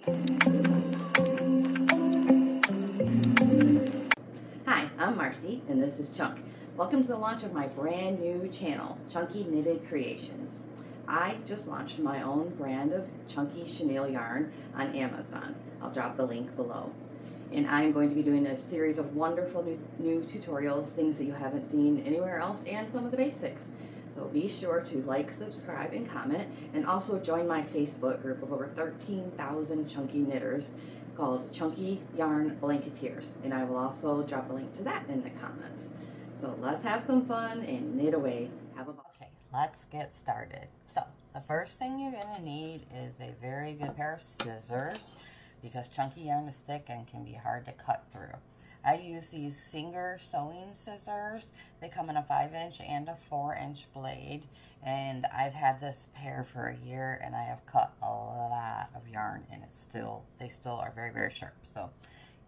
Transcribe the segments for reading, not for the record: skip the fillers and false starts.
Hi, I'm Marcy, and this is Chunk. Welcome to the launch of my brand new channel, Chunky Knitted Creations. I just launched my own brand of chunky chenille yarn on Amazon. I'll drop the link below. And I'm going to be doing a series of wonderful new tutorials, things that you haven't seen anywhere else, and some of the basics. So be sure to like, subscribe, and comment, and also join my Facebook group of over 13,000 chunky knitters called Chunky Yarn Blanketeers, and I will also drop a link to that in the comments. So let's have some fun and knit away. Have a ball. Okay, let's get started. So the first thing you're going to need is a very good pair of scissors, because chunky yarn is thick and can be hard to cut through. I use these Singer sewing scissors. They come in a 5-inch and a 4-inch blade, and I've had this pair for a year, and I have cut a lot of yarn, and they still are very, very sharp. So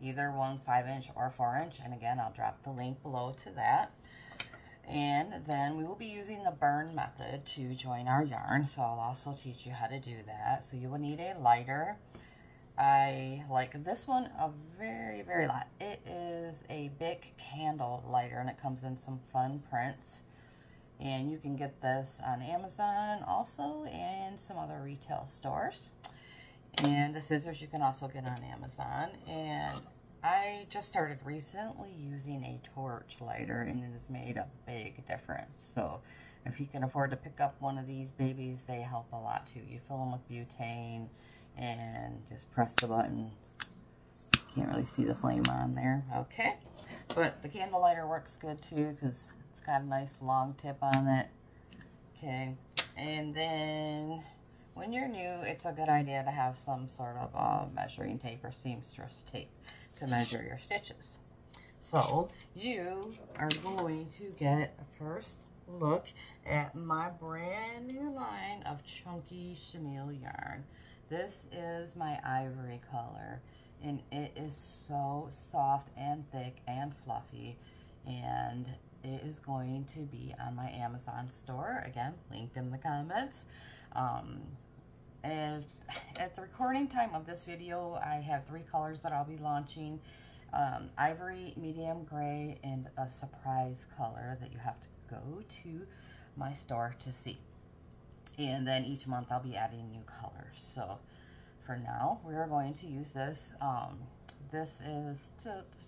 either one's 5-inch or 4-inch, and again, I'll drop the link below to that. And then we will be using the burn method to join our yarn, so I'll also teach you how to do that. So you will need a lighter. I like this one a very, very lot. It is a big candle lighter, and it comes in some fun prints. And you can get this on Amazon also, and some other retail stores. And the scissors you can also get on Amazon. And I just started recently using a torch lighter, and it has made a big difference. So if you can afford to pick up one of these babies, they help a lot too. You fill them with butane and just press the button. Can't really see the flame on there. Okay, but the candle lighter works good too, because it's got a nice long tip on it. Okay, and then when you're new, it's a good idea to have some sort of measuring tape or seamstress tape to measure your stitches. So you are going to get a first look at my brand new line of chunky chenille yarn. This is my ivory color, and it is so soft and thick and fluffy, and it is going to be on my Amazon store. Again, link in the comments. At the recording time of this video, I have 3 colors that I'll be launching. Ivory, medium gray, and a surprise color that you have to go to my store to see. And then each month I'll be adding new colors. So for now, we are going to use this. This is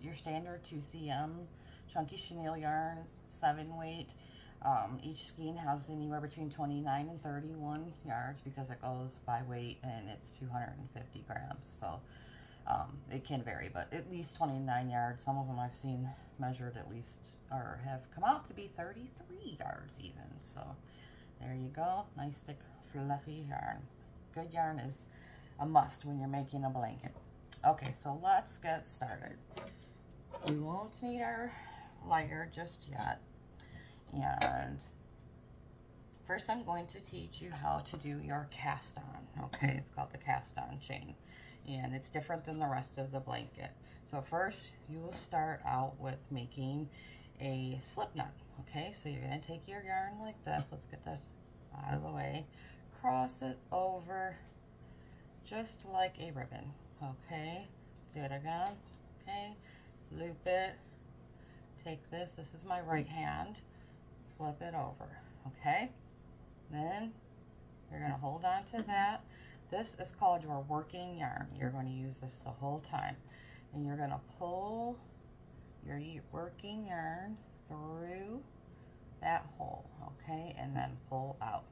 your standard 2cm chunky chenille yarn, 7 weight. Each skein has anywhere between 29 and 31 yards, because it goes by weight, and it's 250 grams. So it can vary, but at least 29 yards. Some of them I've seen measured at least, or have come out to be 33 yards even. So there you go. Nice thick fluffy yarn. Good yarn is a must when you're making a blanket. Okay, so let's get started. We won't need our lighter just yet. And first I'm going to teach you how to do your cast on. Okay, it's called the cast on chain, and it's different than the rest of the blanket. So first you will start out with making a slip knot. Okay, so you're going to take your yarn like this. Let's get this out of the way. Cross it over just like a ribbon. Okay, let's do it again. Okay, loop it. Take this. This is my right hand. Flip it over. Okay, then you're going to hold on to that. This is called your working yarn. You're going to use this the whole time, and you're going to pull your working yarn through that hole, okay, and then pull out.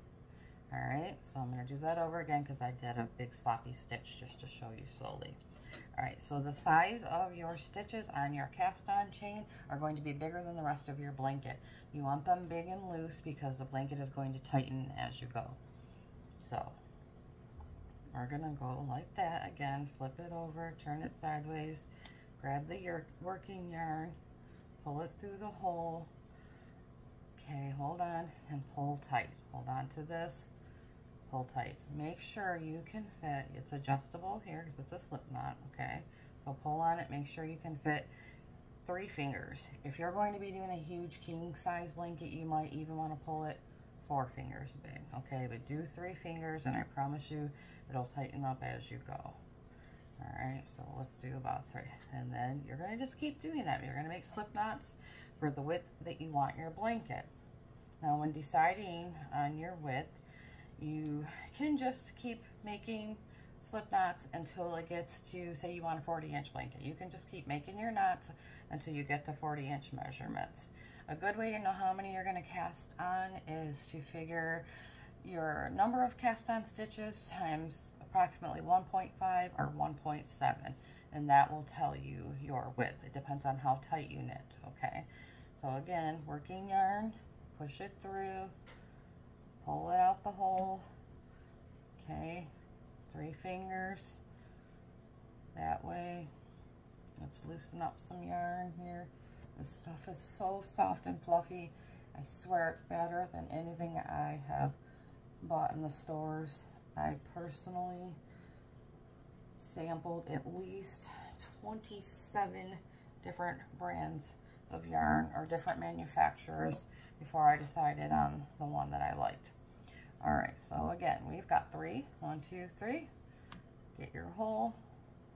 All right, so I'm going to do that over again, because I did a big sloppy stitch just to show you slowly. All right, so the size of your stitches on your cast on chain are going to be bigger than the rest of your blanket. You want them big and loose, because the blanket is going to tighten as you go. So we're going to go like that again. Flip it over, turn it sideways, grab the working yarn, pull it through the hole. Okay, hold on and pull tight. Hold on to this, pull tight. Make sure you can fit, it's adjustable here because it's a slip knot, okay? So pull on it, make sure you can fit 3 fingers. If you're going to be doing a huge king size blanket, you might even want to pull it 4 fingers big, okay? But do 3 fingers, and I promise you it'll tighten up as you go. All right, so let's do about 3. And then you're gonna just keep doing that. You're gonna make slip knots for the width that you want your blanket. Now when deciding on your width, you can just keep making slip knots until it gets to, say you want a 40-inch blanket. You can just keep making your knots until you get to 40-inch measurements. A good way to know how many you're gonna cast on is to figure your number of cast on stitches times approximately 1.5 or 1.7, and that will tell you your width. It depends on how tight you knit, okay? So again, working yarn, push it through, pull it out the hole, okay? 3 fingers, that way. Let's loosen up some yarn here. This stuff is so soft and fluffy. I swear it's better than anything I have bought in the stores. I personally sampled at least 27 different brands of yarn or different manufacturers before I decided on the one that I liked. All right, so again, we've got 3. 1, 2, 3. Get your hole,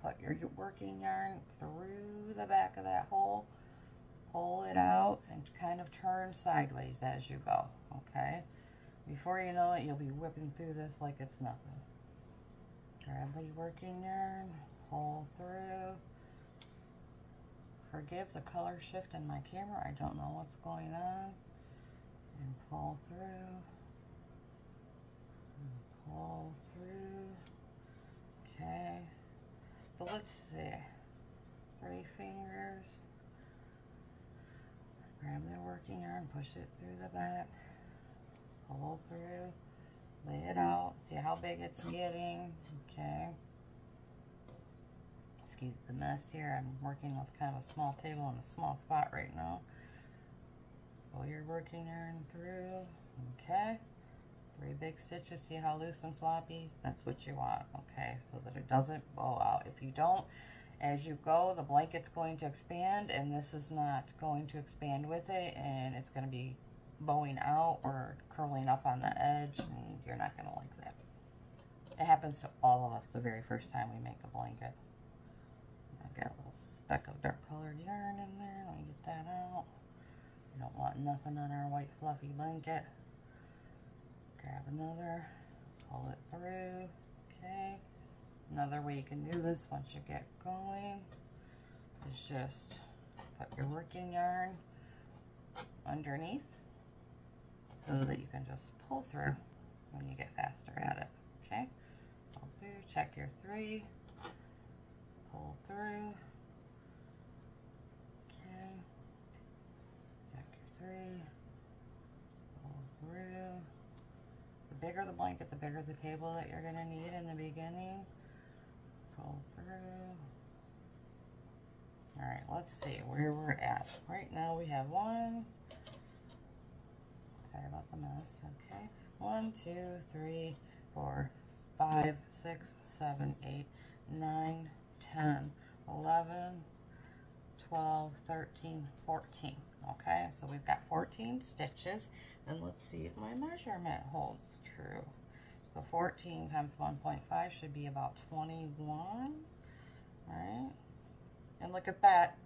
put your working yarn through the back of that hole, pull it out, and kind of turn sideways as you go, okay? Before you know it, you'll be whipping through this like it's nothing. Grab the working yarn, pull through. Forgive the color shift in my camera, I don't know what's going on. And pull through. And pull through. Okay. So let's see. 3 fingers. Grab the working yarn, push it through the back. Pull through, lay it out, see how big it's getting, okay. Excuse the mess here, I'm working with kind of a small table in a small spot right now. Pull your working yarn through, okay. 3 big stitches, see how loose and floppy? That's what you want, okay, so that it doesn't bow out. If you don't, as you go, the blanket's going to expand, and this is not going to expand with it, and it's going to be bowing out or curling up on the edge, and you're not going to like that. It happens to all of us the very first time we make a blanket. I've got a little speck of dark colored yarn in there. Let me get that out. We don't want nothing on our white fluffy blanket. Grab another, pull it through, okay. Another way you can do this once you get going is just put your working yarn underneath, so that you can just pull through when you get faster at it, okay? Pull through, check your 3, pull through, okay, check your 3, pull through. The bigger the blanket, the bigger the table that you're gonna need in the beginning. Pull through. All right, let's see where we're at. Right now we have 1, sorry about the mess, okay. 1, 2, 3, 4, 5, 6, 7, 8, 9, 10, 11, 12, 13, 14. Okay, so we've got 14 stitches, and let's see if my measurement holds true. So 14 times 1.5 should be about 21, right? And look at that,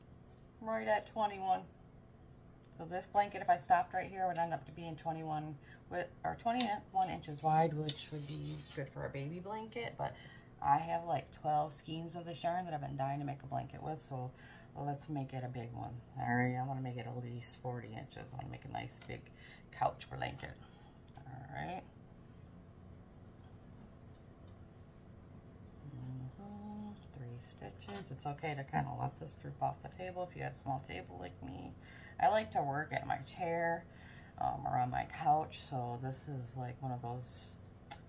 right at 21. So this blanket, if I stopped right here, would end up to being 21 inches wide, which would be good for a baby blanket. But I have like 12 skeins of this yarn that I've been dying to make a blanket with, so let's make it a big one. All right, I want to make it at least 40 inches. I want to make a nice big couch blanket. All right. 3 stitches. It's okay to kind of let this droop off the table if you have a small table like me. I like to work at my chair or on my couch, so this is like one of those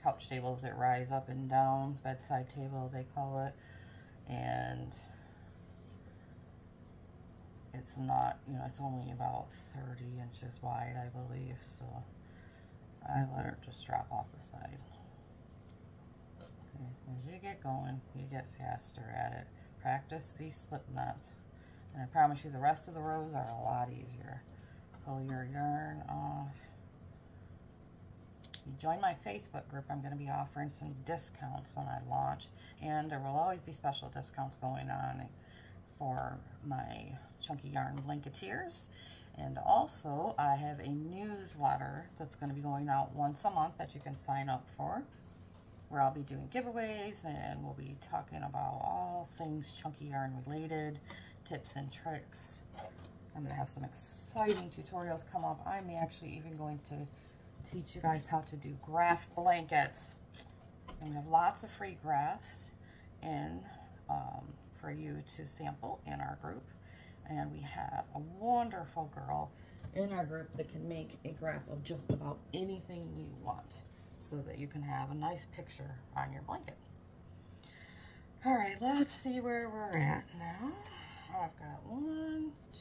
couch tables that rise up and down, bedside table they call it, and it's not, you know, it's only about 30 inches wide, I believe, so I let it just drop off the side. As you get going, you get faster at it. Practice these slip knots, and I promise you the rest of the rows are a lot easier. Pull your yarn off. you join my Facebook group, I'm going to be offering some discounts when I launch, and there will always be special discounts going on for my Chunky Yarn Blanketeers. And also, I have a newsletter that's going to be going out once a month that you can sign up for, where I'll be doing giveaways, and we'll be talking about all things Chunky Yarn related, tips and tricks. I'm going to have some exciting tutorials come up. I'm actually even going to teach you guys how to do graph blankets. And we have lots of free graphs in for you to sample in our group. And we have a wonderful girl in our group that can make a graph of just about anything you want, so that you can have a nice picture on your blanket. All right, let's see where we're at now. I've got 1, 2,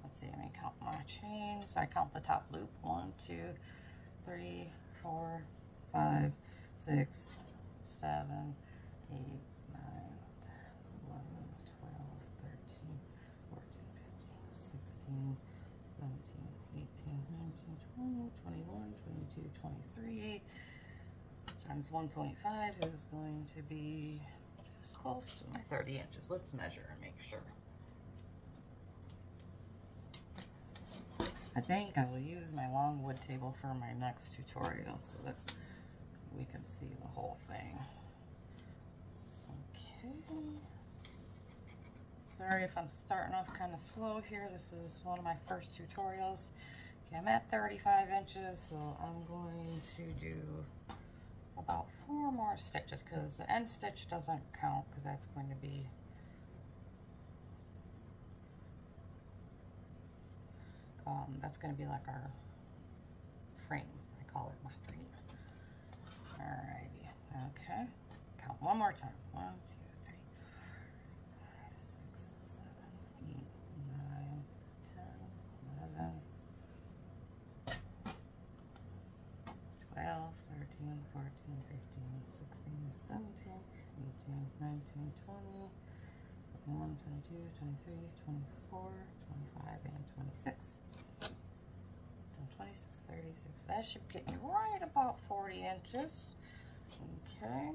let's see, let me count my chains. I count the top loop. 1, 2, 3, 4, 5, 6, 7, 8, 9, 10, 11, 12, 13, 14, 15, 16, 17, 18, 19, 20, 21, 22, 23, times 1.5 is going to be just close to my 30 inches. Let's measure and make sure. I think I will use my long wood table for my next tutorial so that we can see the whole thing. Okay. Sorry if I'm starting off kind of slow here. This is one of my first tutorials. Okay, I'm at 35 inches, so I'm going to do about 4 more stitches, because the end stitch doesn't count, because that's going to be like our frame. I call it my frame. Alrighty. Okay. Count one more time. 1, 2, 3, 4, 5, 6, 7, 8, 9, 10, 11, 12, 13, 14, 15, 16, 17, 18, 19, 20, 21, 22, 23, 24, 25, and 26. So 26, 36. That should get you right about 40 inches. Okay.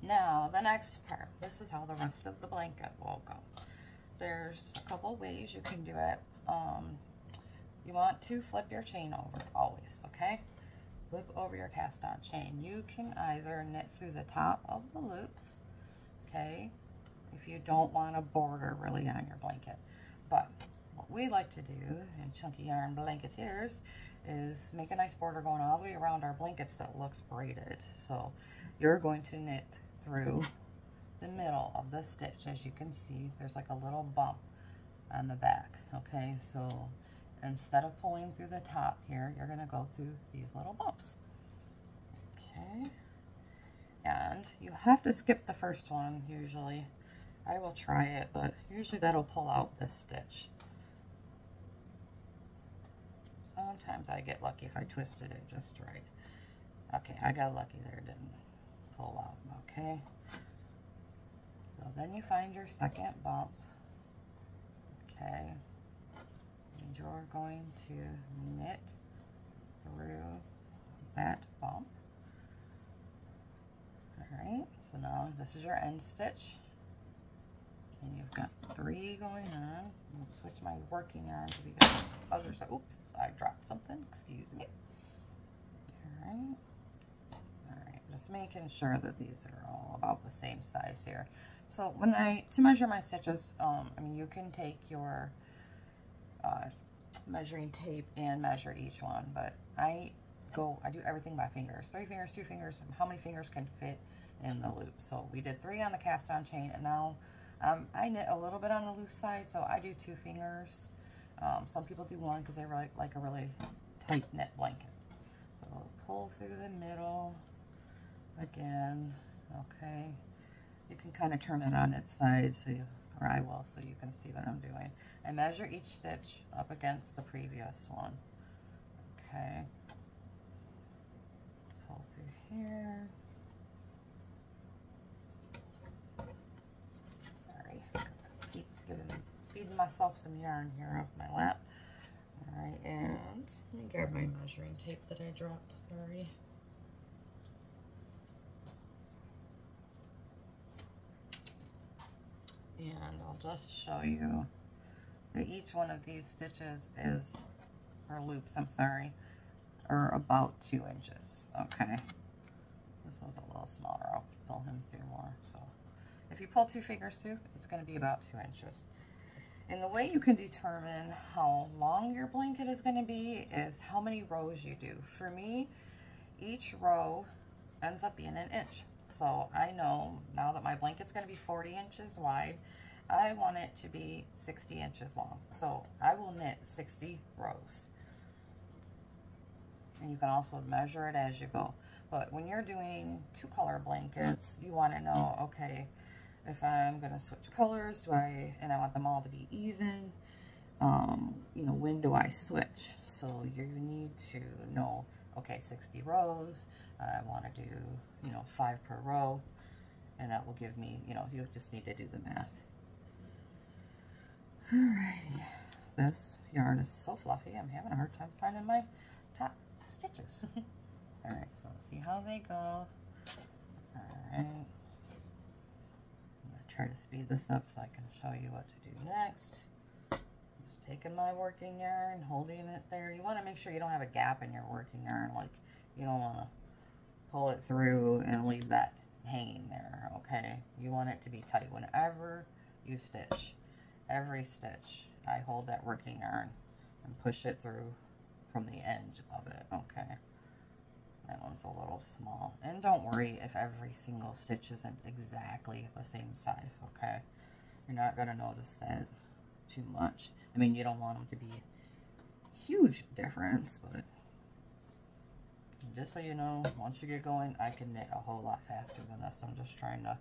Now, the next part. This is how the rest of the blanket will go. There's a couple ways you can do it. You want to flip your chain over, always, okay? Flip over your cast on chain. You can either knit through the top of the loops, okay, if you don't want a border really on your blanket. But what we like to do in Chunky Yarn Blanketeers is make a nice border going all the way around our blankets that looks braided. So you're going to knit through the middle of the stitch. As you can see, there's like a little bump on the back, okay? So instead of pulling through the top here, you're going to go through these little bumps. Okay. And you have to skip the first one usually. I will try it, but usually that'll pull out this stitch. Sometimes I get lucky if I twisted it just right. Okay, I got lucky there, it didn't pull out, okay? So then you find your second bump, okay? And you're going to knit through that bump. Alright, so now this is your end stitch. And you've got 3 going on. I'll switch my working yarn to the other side. Oops, I dropped something. Excuse me. Alright. Alright, just making sure that these are all about the same size here. So when to measure my stitches, I mean, you can take your measuring tape and measure each one, but I do everything by fingers. 3 fingers, 2 fingers, how many fingers can fit in the loop. So we did 3 on the cast on chain, and now I knit a little bit on the loose side, so I do 2 fingers. Some people do 1 because they really like a really tight knit blanket. So pull through the middle again, okay. You can kind of turn it on its side, or I will, so you can see what I'm doing. I measure each stitch up against the previous one, okay. Pull through here. Sorry, keep feeding myself some yarn here off my lap. All Alright, and let me grab my measuring tape that I dropped, sorry. And I'll just show you that each one of these stitches is, or loops, I'm sorry, are about 2 inches, okay? This one's a little smaller, I'll pull him through more, so. If you pull 2 fingers through, it's gonna be about 2 inches. And the way you can determine how long your blanket is gonna be is how many rows you do. For me, each row ends up being 1 inch. So I know now that my blanket's gonna be 40 inches wide, I want it to be 60 inches long. So I will knit 60 rows. And you can also measure it as you go. But when you're doing 2-color blankets, you wanna know, okay, if I'm gonna switch colors, and I want them all to be even, you know, when do I switch? So you need to know, okay, 60 rows, I wanna do, you know, 5 per row, and that will give me, you know, you just need to do the math. Alrighty, this yarn is so fluffy, I'm having a hard time finding my top stitches. Alright, so see how they go. Alright. Try to speed this up so I can show you what to do next. Just taking my working yarn, holding it there. You want to make sure you don't have a gap in your working yarn. Like, you don't want to pull it through and leave that hanging there, okay? You want it to be tight. Whenever you stitch, every stitch, I hold that working yarn and push it through from the end of it, okay? That one's a little small. And don't worry if every single stitch isn't exactly the same size, okay? You're not going to notice that too much. I mean, you don't want them to be a huge difference, but just so you know, once you get going, I can knit a whole lot faster than this. I'm just trying to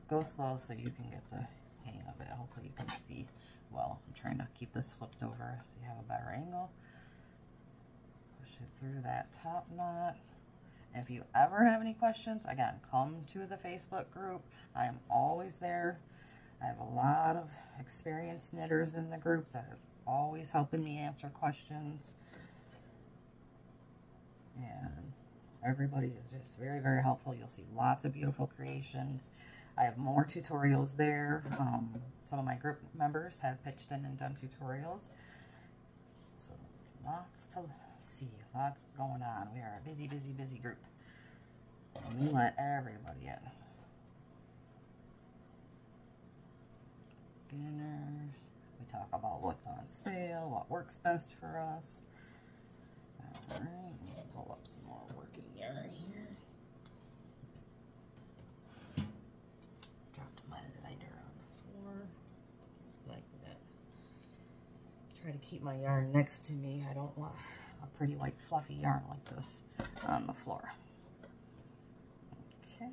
go slow so you can get the hang of it. Hopefully you can see well. I'm trying to keep this flipped over so you have a better angle. Push it through that top knot. If you ever have any questions, again, come to the Facebook group. I am always there. I have a lot of experienced knitters in the group that are always helping me answer questions. And everybody is just very, very helpful. You'll see lots of beautiful creations. I have more tutorials there. Some of my group members have pitched in and done tutorials. So lots to see, lots going on. We are a busy, busy, busy group. And we let everybody in. Beginners. We talk about what's on sale, what works best for us. Alright, pull up some more working yarn here. Dropped my lighter on the floor. Like that. Try to keep my yarn next to me. I don't want a pretty white fluffy yarn like this on the floor. Okay.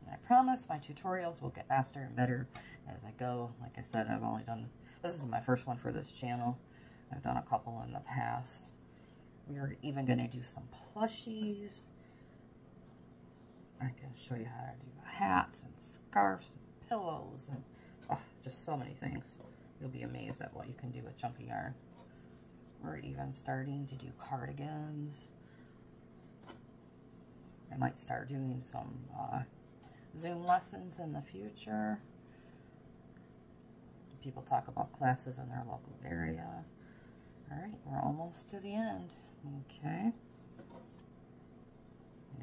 And I promise my tutorials will get faster and better as I go. Like I said, I've only done, this is my first one for this channel. I've done a couple in the past. We're even going to do some plushies. I can show you how to do hats and scarves and pillows and just so many things. You'll be amazed at what you can do with chunky yarn. We're even starting to do cardigans. I might start doing some Zoom lessons in the future. People talk about classes in their local area. Alright, we're almost to the end. Okay.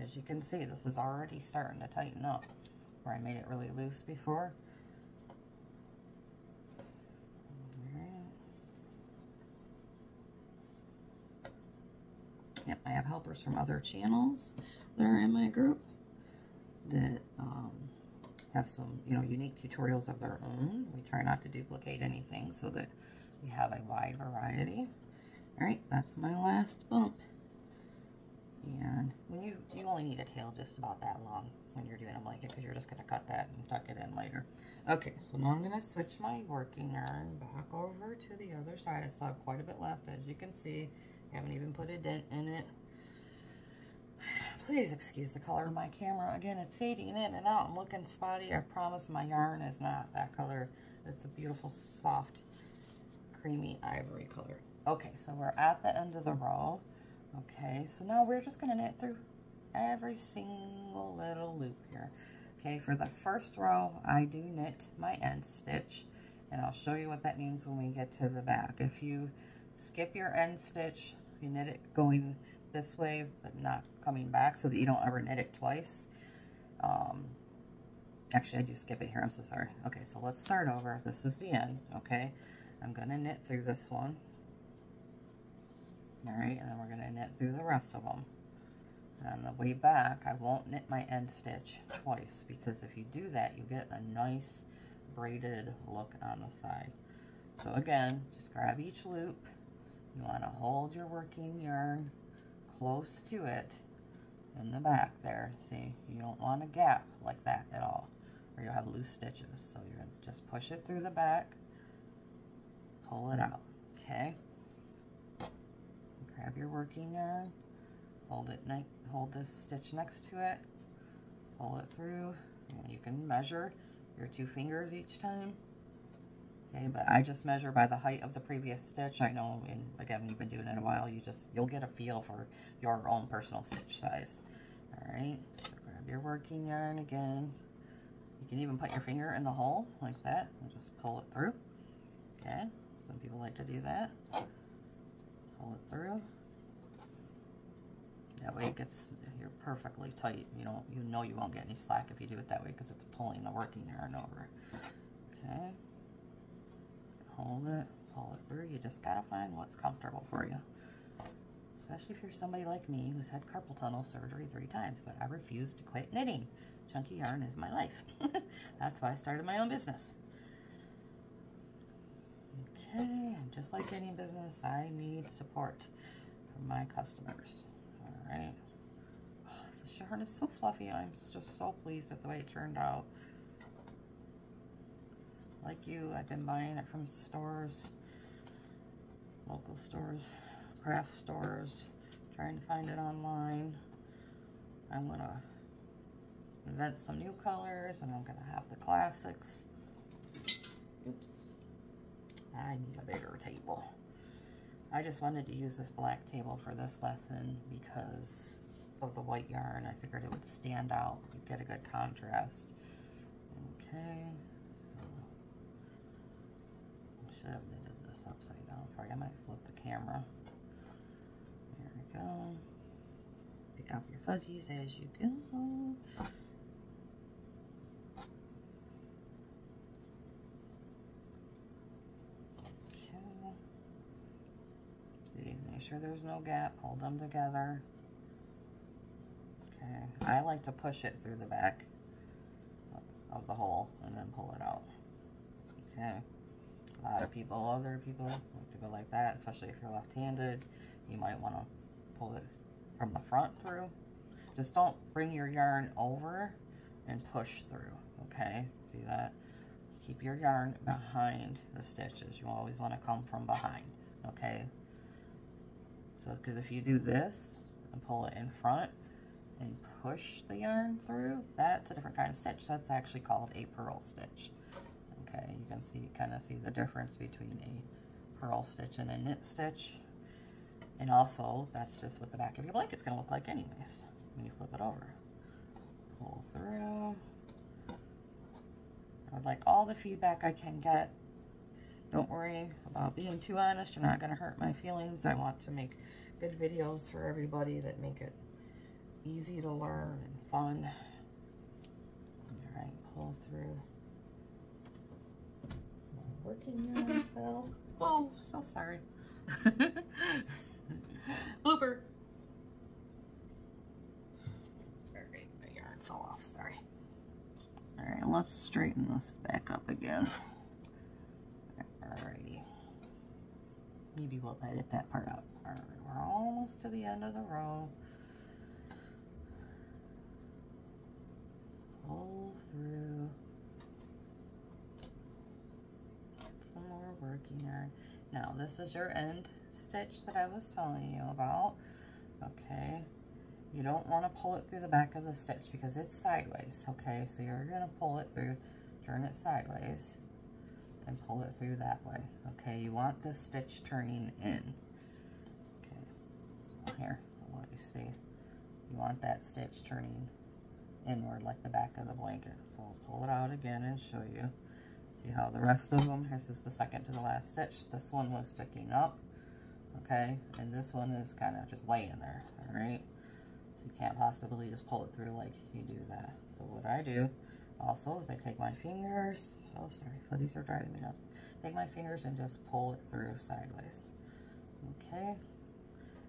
As you can see, this is already starting to tighten up where I made it really loose before. Alright. Yep, I have helpers from other channels that are in my group that have some, unique tutorials of their own. We try not to duplicate anything so that we have a wide variety. All right, that's my last bump. And when you only need a tail just about that long when you're doing a blanket, because you're just going to cut that and tuck it in later. Okay, so now I'm going to switch my working yarn back over to the other side. I still have quite a bit left, as you can see. I haven't even put a dent in it. Please excuse the color of my camera. Again, it's fading in and out. I'm looking spotty. I promise my yarn is not that color. It's a beautiful, soft, creamy ivory color. Okay, so we're at the end of the row. Okay, so now we're just gonna knit through every single little loop here. Okay, for the first row, I do knit my end stitch, and I'll show you what that means when we get to the back. If you skip your end stitch, you knit it going this way, but not coming back, so that you don't ever knit it twice. Actually, I do skip it here, I'm so sorry. Okay, so let's start over. This is the end, okay? I'm gonna knit through this one. All right, and then we're gonna knit through the rest of them. And on the way back, I won't knit my end stitch twice, because if you do that, you get a nice braided look on the side. So again, just grab each loop. You wanna hold your working yarn close to it in the back there. See, you don't want a gap like that at all, or you'll have loose stitches. So you're gonna just push it through the back, pull it out, okay? Grab your working yarn, hold this stitch next to it, pull it through. You can measure your 2 fingers each time. Okay, but I just measure by the height of the previous stitch. I know, and again, you've been doing it a while, you'll get a feel for your own personal stitch size. All right, so grab your working yarn again. You can even put your finger in the hole like that and just pull it through. Okay, some people like to do that. Pull it through. That way you're perfectly tight. You know you won't get any slack if you do it that way, because it's pulling the working yarn over. Okay. Hold it, pull it through. You just gotta find what's comfortable for you. Especially if you're somebody like me who's had carpal tunnel surgery 3 times, but I refuse to quit knitting. Chunky yarn is my life. That's why I started my own business. Okay, and just like any business, I need support from my customers. All right. Oh, this yarn is so fluffy. I'm just so pleased with the way it turned out. Like you, I've been buying it from stores, local stores, craft stores, trying to find it online. I'm gonna invent some new colors, and I'm gonna have the classics. Oops. I need a bigger table. I just wanted to use this black table for this lesson because of the white yarn. I figured it would stand out, get a good contrast. Okay, so I should have knitted this upside down for you. I might flip the camera. There we go. Pick out your fuzzies as you go. Make sure there's no gap, hold them together. Okay, I like to push it through the back of the hole and then pull it out. Okay, a lot of people, other people like to go like that, especially if you're left-handed. You might want to pull it from the front through. Just don't bring your yarn over and push through, okay? See that? Keep your yarn behind the stitches. You always want to come from behind, okay? So, because if you do this and pull it in front and push the yarn through, that's a different kind of stitch. That's actually called a purl stitch. Okay, you can see, kind of see the difference between a purl stitch and a knit stitch. And also, that's just what the back of your blanket's going to look like anyways when you flip it over. Pull through. I would like all the feedback I can get. Don't worry about being too honest. You're not going to hurt my feelings. I want to make good videos for everybody that make it easy to learn and fun. All right, pull through. Working yarn fell. Whoa, so sorry. Blooper. All right, my yarn fell off. Sorry. All right, let's straighten this back up again. Alrighty. Maybe we'll edit that part out. Alright, we're almost to the end of the row. Pull through. Some more working yarn. Now, this is your end stitch that I was telling you about. Okay. You don't want to pull it through the back of the stitch because it's sideways. Okay, so you're going to pull it through, turn it sideways. and pull it through that way. Okay, you want this stitch turning in. Okay, so here, I'll let you see. You want that stitch turning inward like the back of the blanket. So I'll pull it out again and show you. See how the rest of them, here's just the second to the last stitch. This one was sticking up, okay? And this one is kind of just laying there, all right? So you can't possibly just pull it through like you do that. So what I do also is I take my fingers, oh sorry, well, these are driving me nuts. Take my fingers and just pull it through sideways, okay?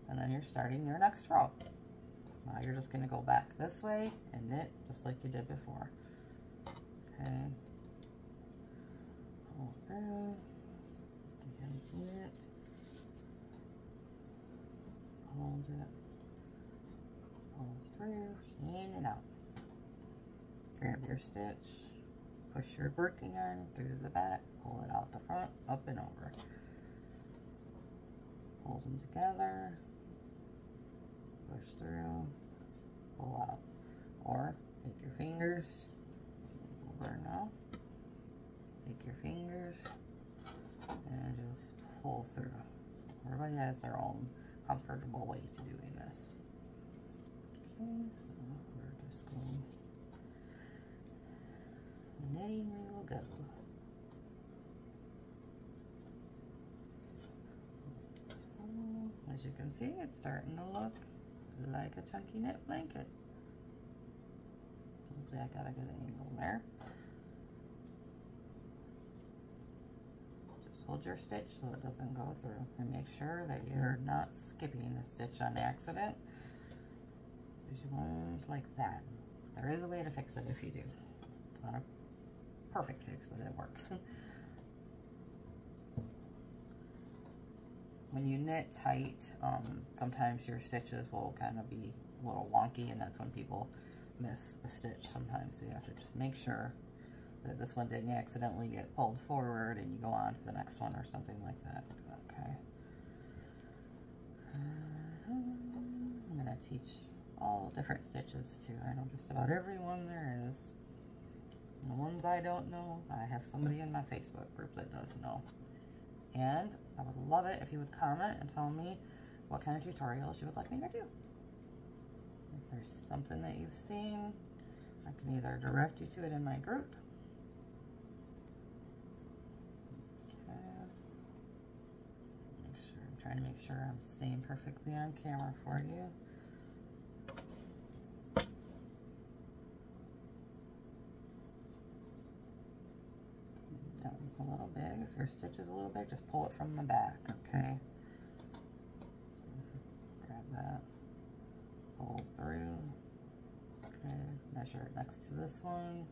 And then you're starting your next row. Now you're just gonna go back this way and knit just like you did before, okay? Pull through, and knit, hold it, pull through, in and out. Grab your stitch, push your working yarn through the back, pull it out the front, up and over. Hold them together, push through, pull out. Or take your fingers, over now, take your fingers, and just pull through. Everybody has their own comfortable way to doing this. Okay, so we're just going. Knitting we will go. As you can see, it's starting to look like a chunky knit blanket. Hopefully I got a good angle there. Just hold your stitch so it doesn't go through, and make sure that you're not skipping a stitch on accident, because you won't like that. There is a way to fix it if you do. It's not a perfect fix, but it works. When you knit tight, sometimes your stitches will kind of be a little wonky, and that's when people miss a stitch sometimes. So you have to just make sure that this one didn't accidentally get pulled forward and you go on to the next one or something like that. Okay. I'm going to teach all different stitches too. I know just about every one there is. The ones I don't know, I have somebody in my Facebook group that does know. And I would love it if you would comment and tell me what kind of tutorials you would like me to do. If there's something that you've seen, I can either direct you to it in my group. Okay. I'm trying to make sure I'm staying perfectly on camera for you. That one's a little big. If your stitch is a little big, just pull it from the back, okay? So grab that, pull through, okay, measure it next to this one,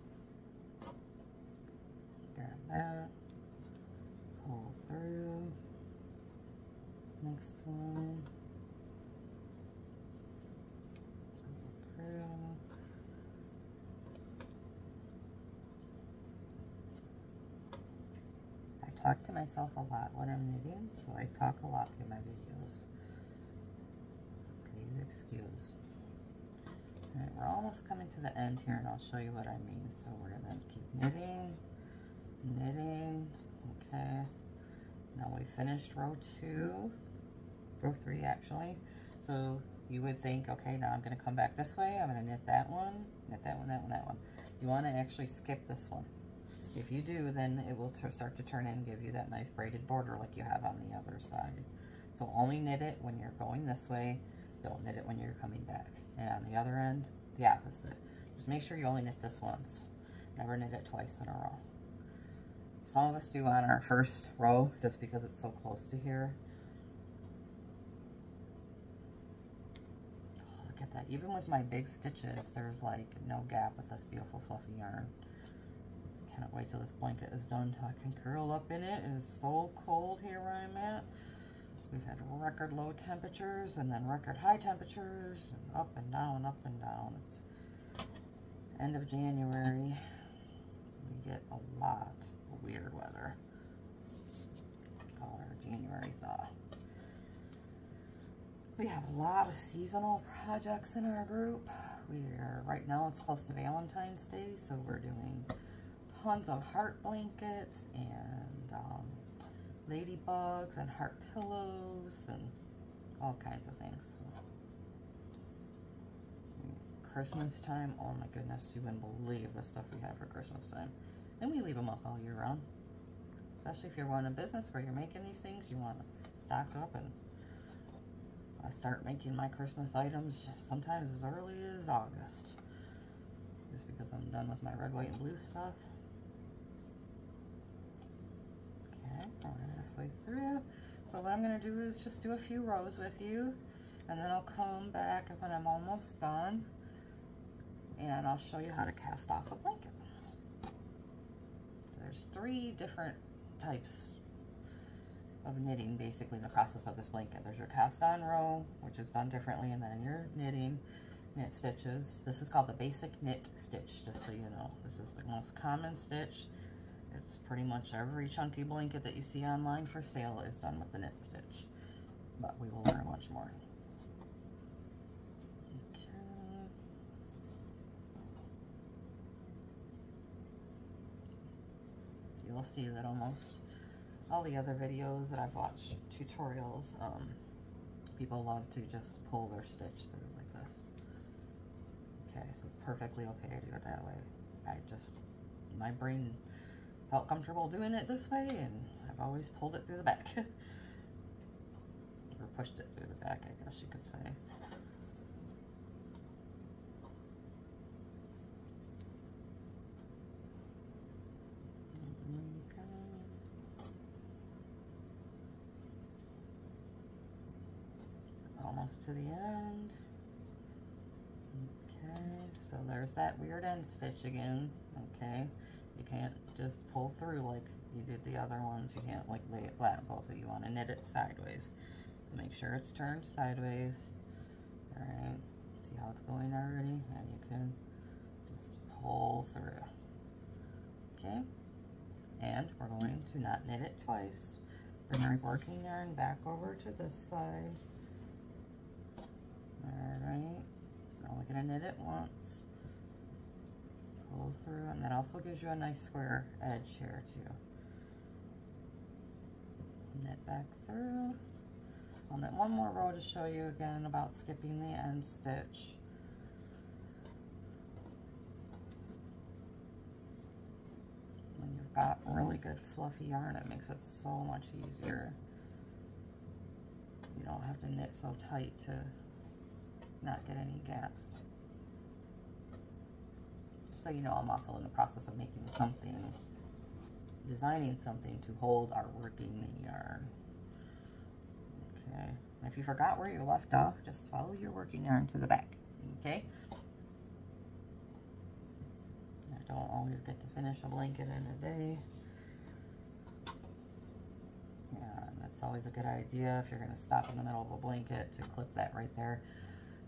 grab that, pull through, next one, pull through. I talk to myself a lot when I'm knitting, so I talk a lot in my videos. Please excuse. Alright, we're almost coming to the end here, and I'll show you what I mean. So we're going to keep knitting, knitting, okay. Now we finished row 2, row 3 actually. So you would think, okay, now I'm going to come back this way, I'm going to knit that one, that one, that one, that one. You want to actually skip this one. If you do, then it will start to turn in and give you that nice braided border like you have on the other side. So only knit it when you're going this way, don't knit it when you're coming back. And on the other end, the opposite. Just make sure you only knit this once. Never knit it twice in a row. Some of us do on our first row just because it's so close to here. Oh, look at that. Even with my big stitches, there's like no gap with this beautiful fluffy yarn. Can't wait till this blanket is done so I can curl up in it. It is so cold here where I'm at. We've had record low temperatures and then record high temperatures, and up and down, up and down. It's end of January. We get a lot of weird weather. Call it our January thaw. We have a lot of seasonal projects in our group. Right now it's close to Valentine's Day, so we're doing tons of heart blankets and ladybugs and heart pillows and all kinds of things. Christmas time, oh my goodness, you wouldn't believe the stuff we have for Christmas time. And we leave them up all year round. Especially if you're running a business where you're making these things, you want to stock up. And I start making my Christmas items sometimes as early as August. Just because I'm done with my red, white, and blue stuff. Okay, we're halfway through. So what I'm going to do is just do a few rows with you. And then I'll come back when I'm almost done. And I'll show you how to cast off a blanket. There's 3 different types of knitting basically in the process of this blanket. There's your cast on row, which is done differently, and then your knitting knit stitches. This is called the basic knit stitch, just so you know. This is the most common stitch. It's pretty much every chunky blanket that you see online for sale is done with the knit stitch, but we will learn much more. You'll see that almost all the other videos that I've watched, tutorials, people love to just pull their stitch through like this. Okay, so perfectly okay to do it that way. My brain felt comfortable doing it this way, and I've always pulled it through the back. Or pushed it through the back, I guess you could say. Almost to the end. Okay, so there's that weird end stitch again. Okay, you can't just pull through like you did the other ones. You can't like lay it flat in both of you. Want to knit it sideways. So make sure it's turned sideways. Alright, see how it's going already? And you can just pull through. Okay, and we're going to not knit it twice. Bring our working yarn back over to this side. Alright, so we're going to knit it once, pull through, and that also gives you a nice square edge here too. Knit back through. I'll knit one more row to show you again about skipping the end stitch. When you've got really good fluffy yarn, it makes it so much easier. You don't have to knit so tight to not get any gaps. Just so you know, I'm also in the process of making something, designing something to hold our working yarn. Okay, and if you forgot where you left off, just follow your working yarn to the back. Okay, I don't always get to finish a blanket in a day. Yeah, and that's always a good idea if you're going to stop in the middle of a blanket to clip that right there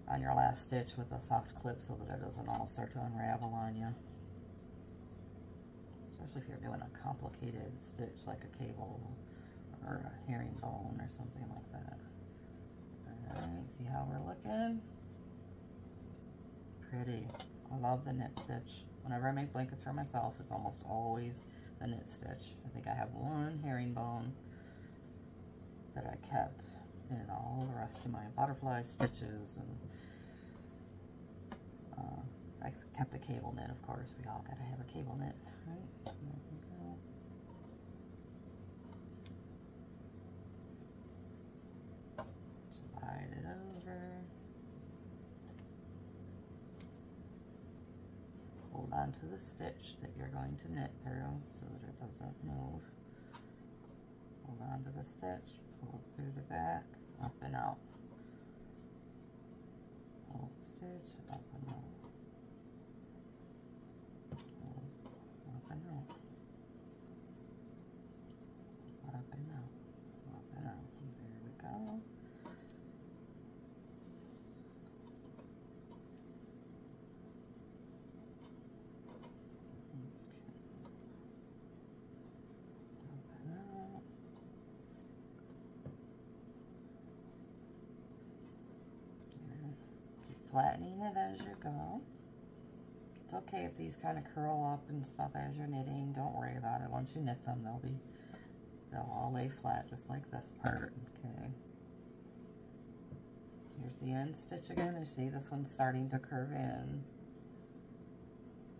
on your last stitch with a soft clip so that it doesn't all start to unravel on you. Especially if you're doing a complicated stitch like a cable or a herringbone or something like that. Alright, see how we're looking? Pretty. I love the knit stitch. Whenever I make blankets for myself, it's almost always the knit stitch. I think I have one herringbone that I kept in all the rest of my butterfly stitches, and I kept the cable knit, of course. We all gotta have a cable knit, right? There we go. Slide it over. Hold on to the stitch that you're going to knit through so that it doesn't move. Hold on to the stitch, pull it through the back, up and out. Hold stitch, up and out. Hold, up and out. Up and out. Up and out. There we go. Flattening it as you go. it's okay if these kind of curl up and stuff as you're knitting. Don't worry about it. Once you knit them, they'll all lay flat just like this part. Okay. Here's the end stitch again. You see this one's starting to curve in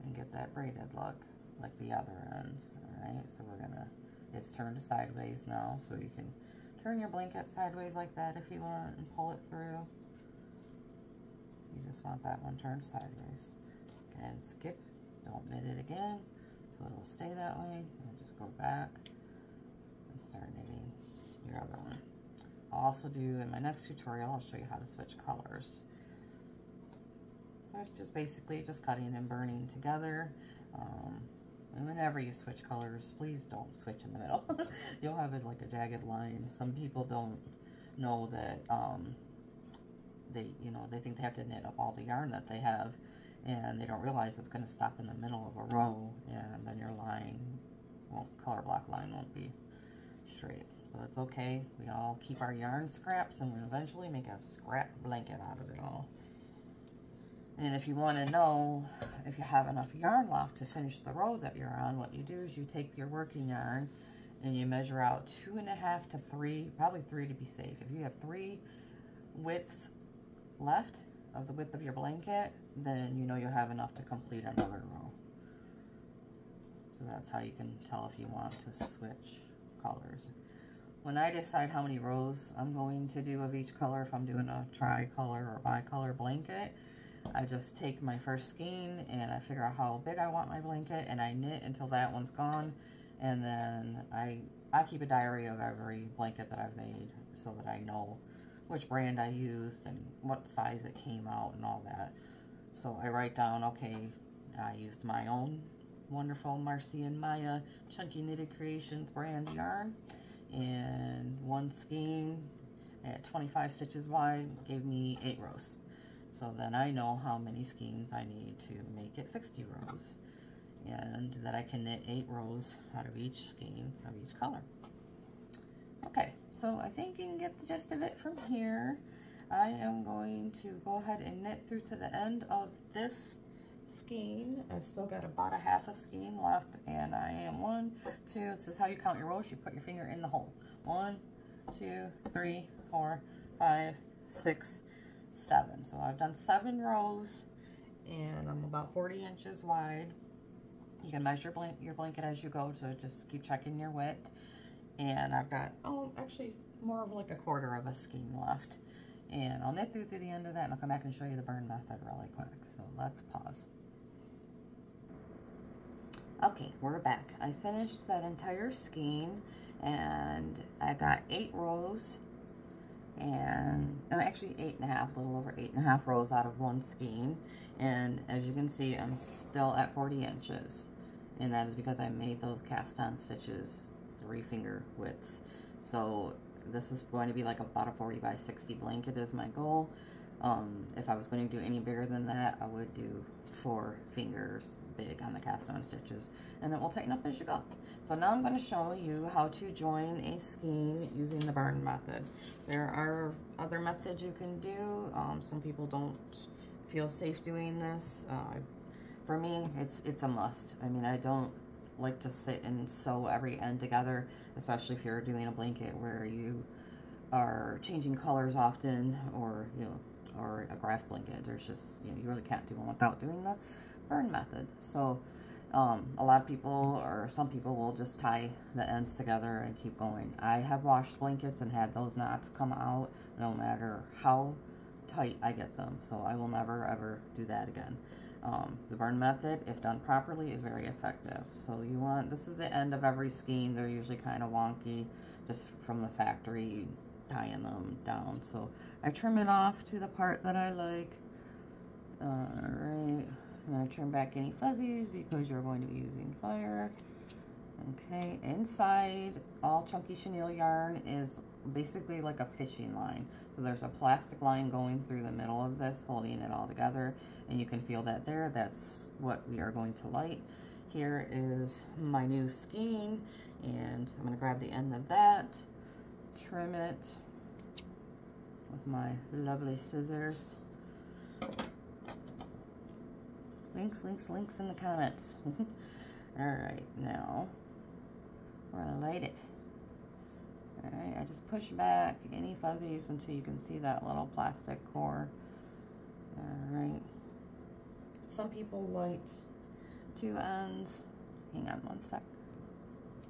and get that braided look like the other end. Alright, so it's turned sideways now, so you can turn your blanket sideways like that if you want and pull it through. You just want that one turned sideways. And skip, don't knit it again, so it'll stay that way. And just go back and start knitting your other one. I'll also do, in my next tutorial, I'll show you how to switch colors. It's just basically just cutting and burning together. And whenever you switch colors, please don't switch in the middle. You'll have it like a jagged line. Some people don't know that they think they have to knit up all the yarn that they have, and they don't realize it's going to stop in the middle of a row, and then your line color block line won't be straight. So it's okay. We all keep our yarn scraps, and we'll eventually make a scrap blanket out of it all. And if you want to know if you have enough yarn left to finish the row that you're on, what you do is you take your working yarn and you measure out 2.5 to 3, probably 3 to be safe. If you have 3 widths left of the width of your blanket, then you know you'll have enough to complete another row. So that's how you can tell if you want to switch colors. When I decide how many rows I'm going to do of each color, if I'm doing a tri-color or bi-color blanket, I just take my first skein and I figure out how big I want my blanket, and I knit until that one's gone, and then I keep a diary of every blanket that I've made so that I know which brand I used and what size it came out and all that. So I write down, okay, I used my own wonderful Marcy and Maya Chunky Knitted Creations brand yarn, and one skein at 25 stitches wide gave me 8 rows. So then I know how many skeins I need to make it 60 rows, and that I can knit 8 rows out of each skein of each color. Okay, so I think you can get the gist of it from here. I am going to go ahead and knit through to the end of this skein. I've still got about a half a skein left, and I am 1, 2, this is how you count your rows. You put your finger in the hole. 1, 2, 3, 4, 5, 6, 7. So I've done 7 rows, and I'm about 40 inches wide. You can measure your blanket as you go, so just keep checking your width. And I've got, actually more of like a quarter of a skein left. And I'll knit through to the end of that, and I'll come back and show you the burn method really quick. So let's pause. Okay, we're back. I finished that entire skein, and I got 8 rows, and actually 8.5, a little over 8.5 rows out of one skein. And as you can see, I'm still at 40 inches, and that is because I made those cast on stitches 3 finger widths. So this is going to be like about a 40 by 60 blanket is my goal. If I was going to do any bigger than that, I would do 4 fingers big on the cast on stitches, and it will tighten up as you go. So now I'm going to show you how to join a skein using the burn method. There are other methods you can do. Some people don't feel safe doing this. For me, it's a must. I mean, I don't like to sit and sew every end together, especially if you're doing a blanket where you are changing colors often, or or a graph blanket. There's just, you really can't do one without doing the burn method. So a lot of people, or some people, will just tie the ends together and keep going. I have washed blankets and had those knots come out no matter how tight I get them, so I will never ever do that again. The burn method, if done properly, is very effective. So this is the end of every skein. They're usually kind of wonky just from the factory tying them down. So I trim it off to the part that I like. Alright, I'm going to trim back any fuzzies because you're going to be using fire. Okay, inside all chunky chenille yarn is basically like a fishing line. So there's a plastic line going through the middle of this, holding it all together, and you can feel that there. That's what we are going to light. Here is my new skein, and I'm going to grab the end of that, trim it with my lovely scissors. Links in the comments. Alright, now we're going to light it. Alright, I just push back any fuzzies until you can see that little plastic core. Alright. Some people light 2 ends. Hang on one sec.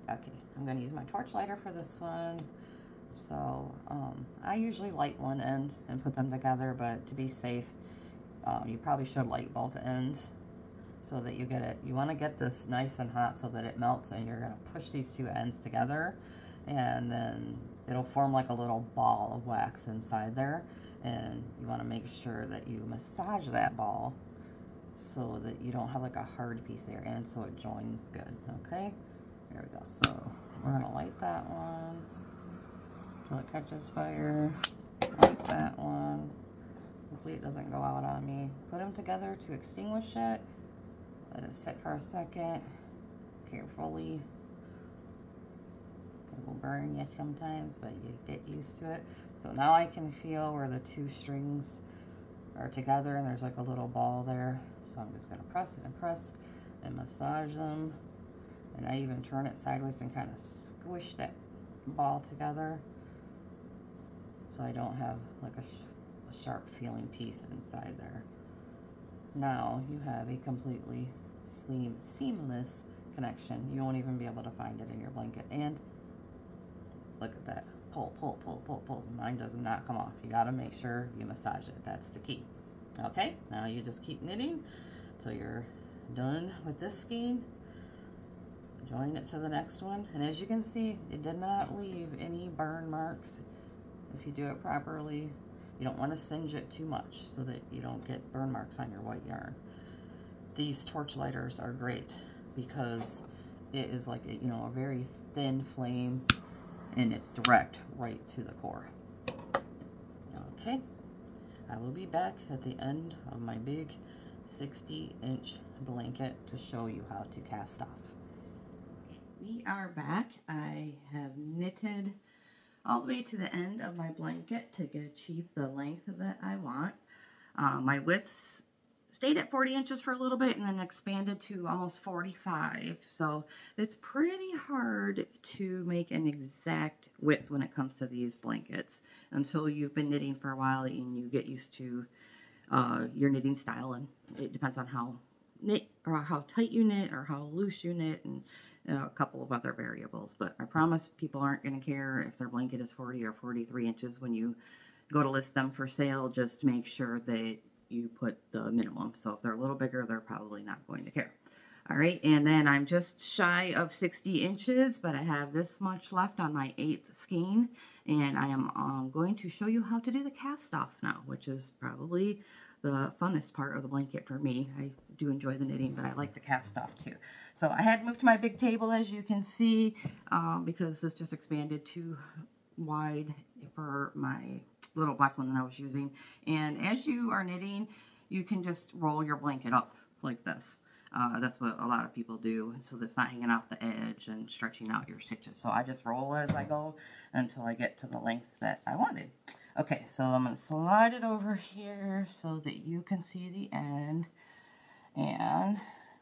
Okay, I'm going to use my torch lighter for this one. So, I usually light one end and put them together, but to be safe, you probably should light both ends so that you get it. You want to get this nice and hot so that it melts, and you're going to push these 2 ends together, and then it'll form like a little ball of wax inside there, and you want to make sure that you massage that ball so that you don't have like a hard piece there, and so it joins good. Okay, there we go. So we're going to light that one until it catches fire. Light that one. Hopefully it doesn't go out on me. Put them together to extinguish it. Let it sit for a second. Carefully. It will burn you sometimes, but you get used to it. So now I can feel where the 2 strings are together, and there's like a little ball there. So I'm just going to press and massage them. And I even turn it sideways and kind of squish that ball together, so I don't have like a sharp feeling piece inside there. Now you have a completely seamless connection. You won't even be able to find it in your blanket. And look at that. Pull, pull, pull, pull, pull. Mine does not come off. You got to make sure you massage it. That's the key. Okay, now you just keep knitting until you're done with this skein. Join it to the next one, and as you can see, it did not leave any burn marks. If you do it properly, you don't want to singe it too much so that you don't get burn marks on your white yarn. These torch lighters are great because it is like a, a very thin flame, and it's direct right to the core. Okay, I will be back at the end of my big 60-inch blanket to show you how to cast off. We are back. I have knitted all the way to the end of my blanket to achieve the length that I want. My width stayed at 40 inches for a little bit and then expanded to almost 45. So it's pretty hard to make an exact width when it comes to these blankets until you've been knitting for a while and you get used to your knitting style, and it depends on how tight you knit or how loose you knit, and a couple of other variables. But I promise people aren't going to care if their blanket is 40 or 43 inches when you go to list them for sale. Just make sure that you put the minimum. So if they're a little bigger, they're probably not going to care. All right, and then I'm just shy of 60 inches, but I have this much left on my 8th skein, and I am going to show you how to do the cast off now, which is probably the funnest part of the blanket for me. I do enjoy the knitting, but I like the cast off too. So I had moved to my big table, as you can see, because this just expanded too wide for my little black one that I was using. And as you are knitting, you can just roll your blanket up like this. That's what a lot of people do, so that's not hanging off the edge and stretching out your stitches. So I just roll as I go until I get to the length that I wanted. Okay, so I'm going to slide it over here so that you can see the end. And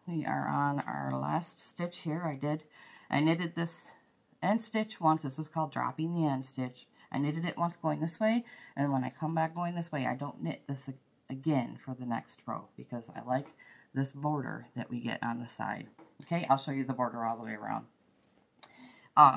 we are on our last stitch here. I knitted this end stitch once. This is called dropping the end stitch. I knitted it once going this way, and when I come back going this way, I don't knit this again for the next row because I like this border that we get on the side. Okay, I'll show you the border all the way around.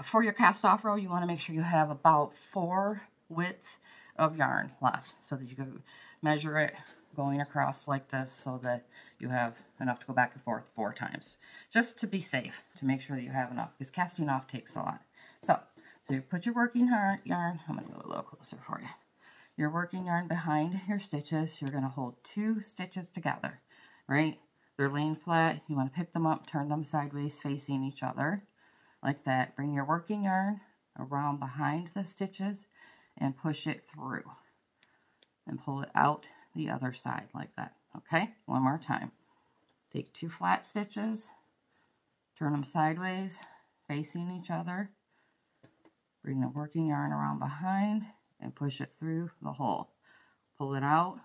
For your cast off row, you want to make sure you have about 4 widths of yarn left so that you can measure it going across like this so that you have enough to go back and forth 4 times, just to be safe, to make sure that you have enough, because casting off takes a lot. So you put your working yarn, I'm going to go a little closer for you. Your working yarn behind your stitches. You're going to hold 2 stitches together, right? They're laying flat. You want to pick them up, turn them sideways facing each other like that. Bring your working yarn around behind the stitches and push it through and pull it out the other side like that. Okay, one more time. Take 2 flat stitches, turn them sideways facing each other, bring the working yarn around behind and push it through the hole. Pull it out,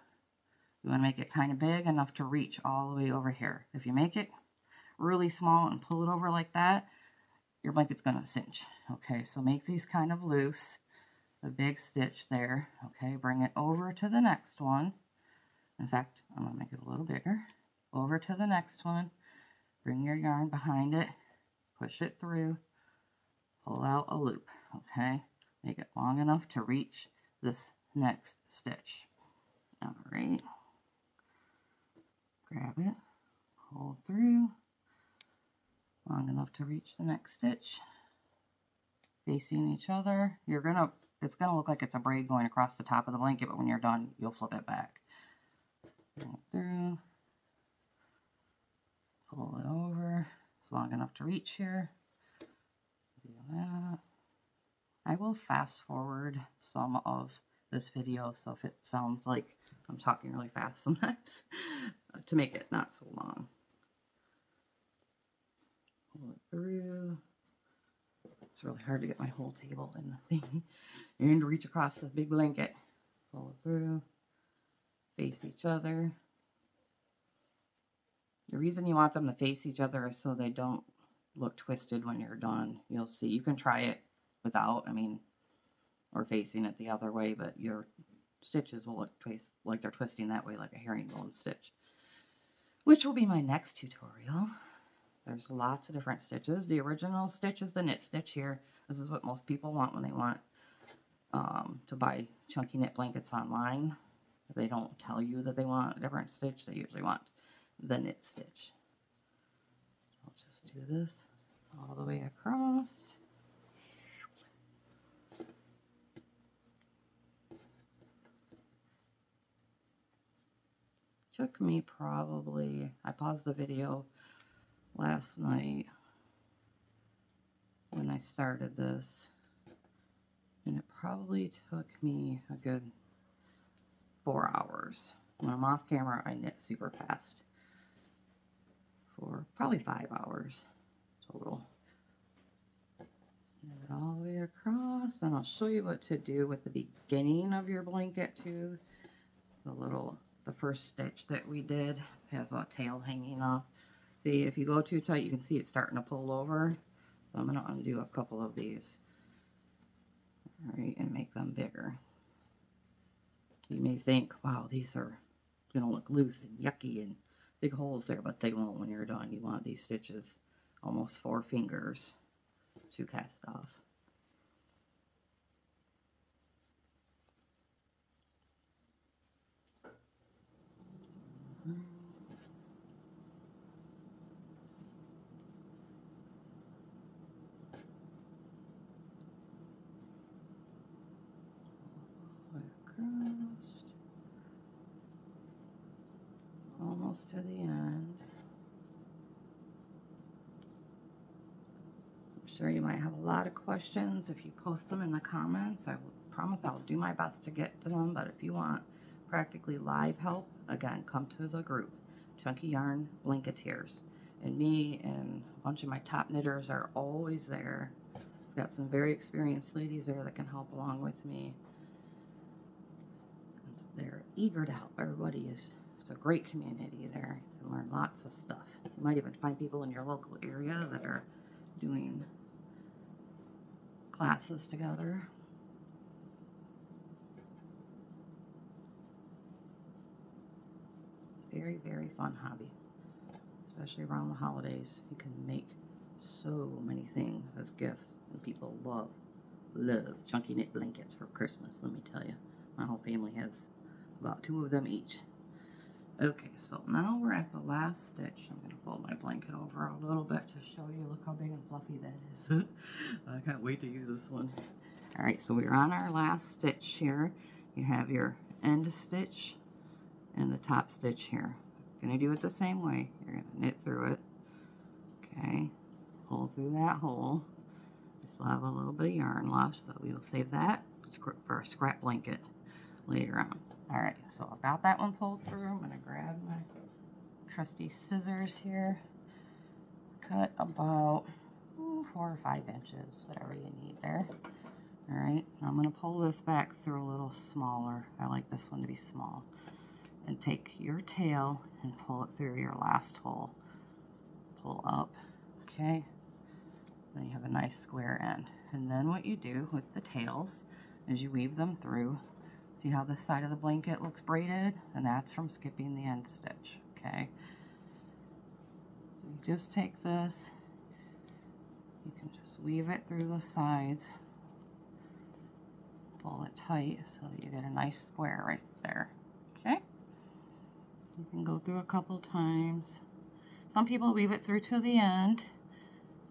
You want to make it kind of big enough to reach all the way over here. If you make it really small and pull it over like that, your blanket's going to cinch. Okay, so make these kind of loose. A big stitch there. Okay, bring it over to the next one. In fact, I'm going to make it a little bigger. Over to the next one. Bring your yarn behind it. Push it through. Pull out a loop. Okay, make it long enough to reach this next stitch. All right. Grab it. Pull through. Long enough to reach the next stitch. Facing each other. It's gonna look like it's a braid going across the top of the blanket, but when you're done, you'll flip it back. Bring it through. Pull it over. It's long enough to reach here. Do that. I will fast forward some of this video, so if it sounds like I'm talking really fast sometimes, to make it not so long. Pull it through. It's really hard to get my whole table in the thing and reach across this big blanket. Pull it through. Face each other. The reason you want them to face each other is so they don't look twisted when you're done. You'll see. You can try it without, or facing it the other way, but your stitches will look like they're twisting that way, like a herringbone stitch, which will be my next tutorial. There's lots of different stitches. The original stitch is the knit stitch here. This is what most people want when they want to buy chunky knit blankets online. If they don't tell you that they want a different stitch, they usually want the knit stitch. I'll just do this all the way across. Took me probably, I paused the video last night when I started this, and it probably took me a good 4 hours. When I'm off camera, I knit super fast for probably 5 hours total. Get it all the way across, and I'll show you what to do with the beginning of your blanket too. The first stitch that we did has a tail hanging off. See, if you go too tight, you can see it's starting to pull over. So I'm going to undo a couple of these. All right, and make them bigger. You may think, wow, these are going to look loose and yucky and big holes there, but they won't when you're done. You want these stitches almost 4 fingers to cast off. Across. Almost to the end. I'm sure you might have a lot of questions. If you post them in the comments, I will promise I'll do my best to get to them. But if you want practically live help, again, come to the group, Chunky Yarn Blanketeers. And me and a bunch of my top knitters are always there. I've got some very experienced ladies there that can help along with me. They're eager to help. It's a great community there. You can learn lots of stuff. You might even find people in your local area that are doing classes together. Very, very fun hobby, especially around the holidays. You can make so many things as gifts, and people love chunky knit blankets for Christmas, let me tell you. My whole family has about 2 of them each. Okay, so now we're at the last stitch. I'm going to fold my blanket over a little bit to show you. Look how big and fluffy that is. I can't wait to use this one. Alright, so we're on our last stitch here. You have your end stitch and the top stitch here. You're going to do it the same way. You're going to knit through it. Okay, pull through that hole. I still have a little bit of yarn left, but we will save that for a scrap blanket later on. Alright, so I've got that one pulled through. I'm going to grab my trusty scissors here. Cut about 4 or 5 inches, whatever you need there. Alright, I'm going to pull this back through a little smaller. I like this one to be small. and take your tail and pull it through your last hole. Pull up, okay? Then you have a nice square end. And then what you do with the tails is you weave them through. See how this side of the blanket looks braided? And that's from skipping the end stitch, okay? So you just take this, you can just weave it through the sides, pull it tight so that you get a nice square right there, okay? You can go through a couple times. Some people weave it through to the end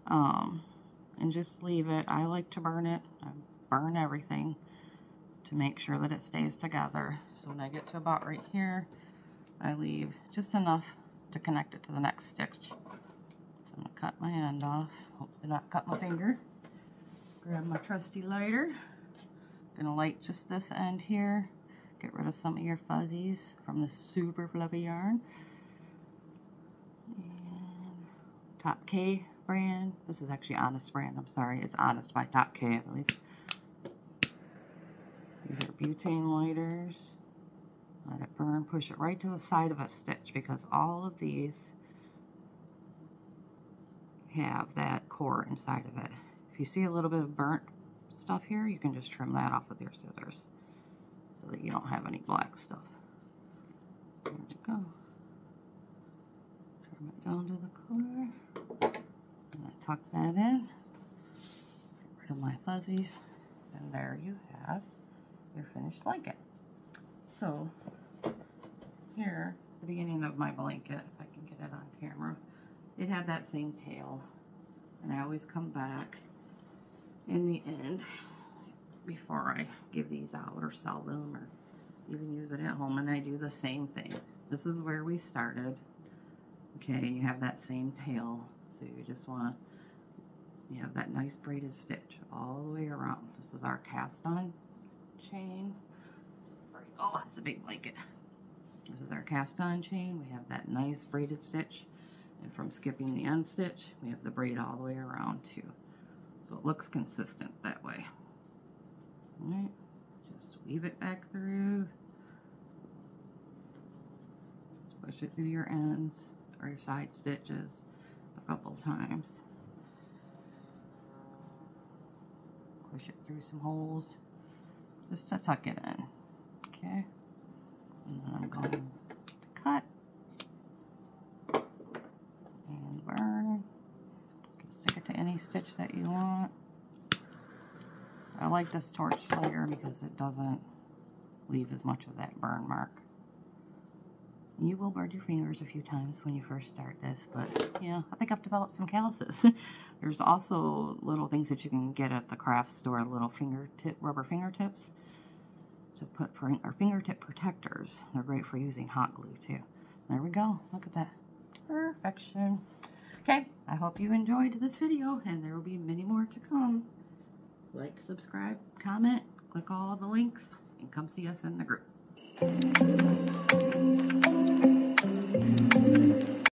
and just leave it. I like to burn it. I burn everything to make sure that it stays together. So when I get to about right here, I leave just enough to connect it to the next stitch. So I'm gonna cut my end off. Hopefully not cut my finger. Grab my trusty lighter. Gonna light just this end here. Get rid of some of your fuzzies from this super fluffy yarn. And Top K brand. This is actually Honest brand. I'm sorry. It's Honest by Top K, I believe. These are butane lighters. Let it burn. Push it right to the side of a stitch because all of these have that core inside of it. If you see a little bit of burnt stuff here, you can just trim that off with your scissors so that you don't have any black stuff. There we go. Trim it down to the core. And I tuck that in. Get rid of my fuzzies. And there you have your finished blanket. So here, the beginning of my blanket, if I can get it on camera, it had that same tail. And I always come back in the end before I give these out or sell them or even use it at home, and I do the same thing. This is where we started, okay, and you have that same tail, so you just want to, you have that nice braided stitch all the way around. This is our cast on chain. Oh, it's a big blanket. This is our cast on chain. We have that nice braided stitch, and from skipping the end stitch, we have the braid all the way around too. So it looks consistent that way. All right, just weave it back through. Just push it through your ends or your side stitches a couple times. Push it through some holes just to tuck it in, okay? And then I'm going to cut and burn. You can stick it to any stitch that you want. I like this torch lighter because it doesn't leave as much of that burn mark. You will burn your fingers a few times when you first start this, but yeah, I think I've developed some calluses. There's also little things that you can get at the craft store, little rubber fingertips to put for our fingertip protectors. They're great for using hot glue too. There we go. Look at that. Perfection. Okay, I hope you enjoyed this video, and there will be many more to come. Like, subscribe, comment, click all the links, and come see us in the group.